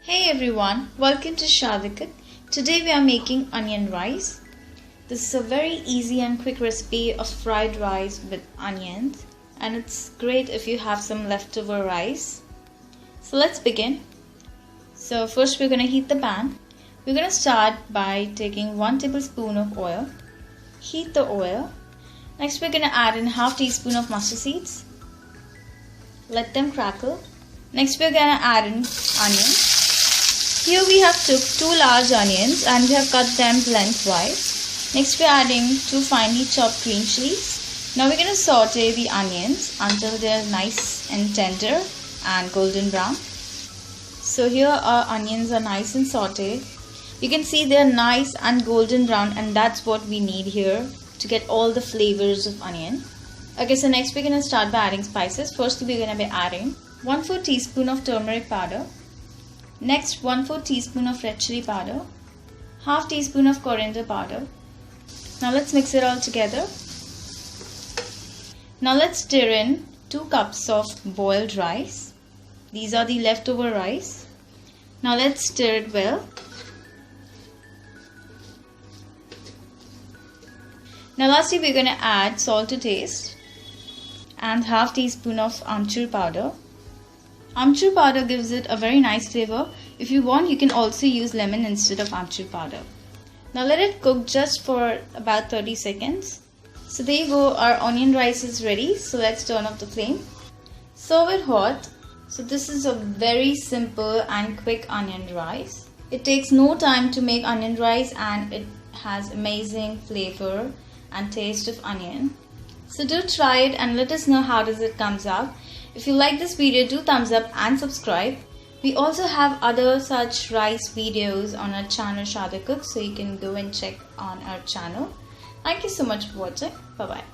Hey everyone, welcome to Shadikut. Today we are making onion rice. This is a very easy and quick recipe of fried rice with onions, and it's great if you have some leftover rice. So let's begin. So first we're going to heat the pan. We're going to start by taking 1 tablespoon of oil. Heat the oil. Next we're going to add in half teaspoon of mustard seeds. Let them crackle. Next we're going to add in onion. Here we have took 2 large onions and we have cut them lengthwise. Next we are adding 2 finely chopped green chilies. Now we're going to saute the onions until they are nice and tender and golden brown. So here our onions are nice and sauteed. You can see they are nice and golden brown, and that's what we need here to get all the flavors of onion. Okay, so next we're going to start by adding spices. First we're going to be adding 1/4 teaspoon of turmeric powder. Next 1/4 teaspoon of red chili powder, half teaspoon of coriander powder. Now let's mix it all together. Now let's stir in 2 cups of boiled rice. These are the leftover rice. Now let's stir it well. Now lastly we're going to add salt to taste and half teaspoon of amchur powder. Amchur powder gives it a very nice flavor. If you want, you can also use lemon instead of amchur powder. Now let it cook just for about 30 seconds. So there you go, our onion rice is ready. So let's turn off the flame. Serve it hot. So this is a very simple and quick onion rice. It takes no time to make onion rice and it has amazing flavor and taste of onion. So do try it and let us know how does it comes out. If you like this video, do thumbs up and subscribe. We also have other such rice videos on our channel Shadikut, so you can go and check on our channel. Thank you so much for watching. Bye bye.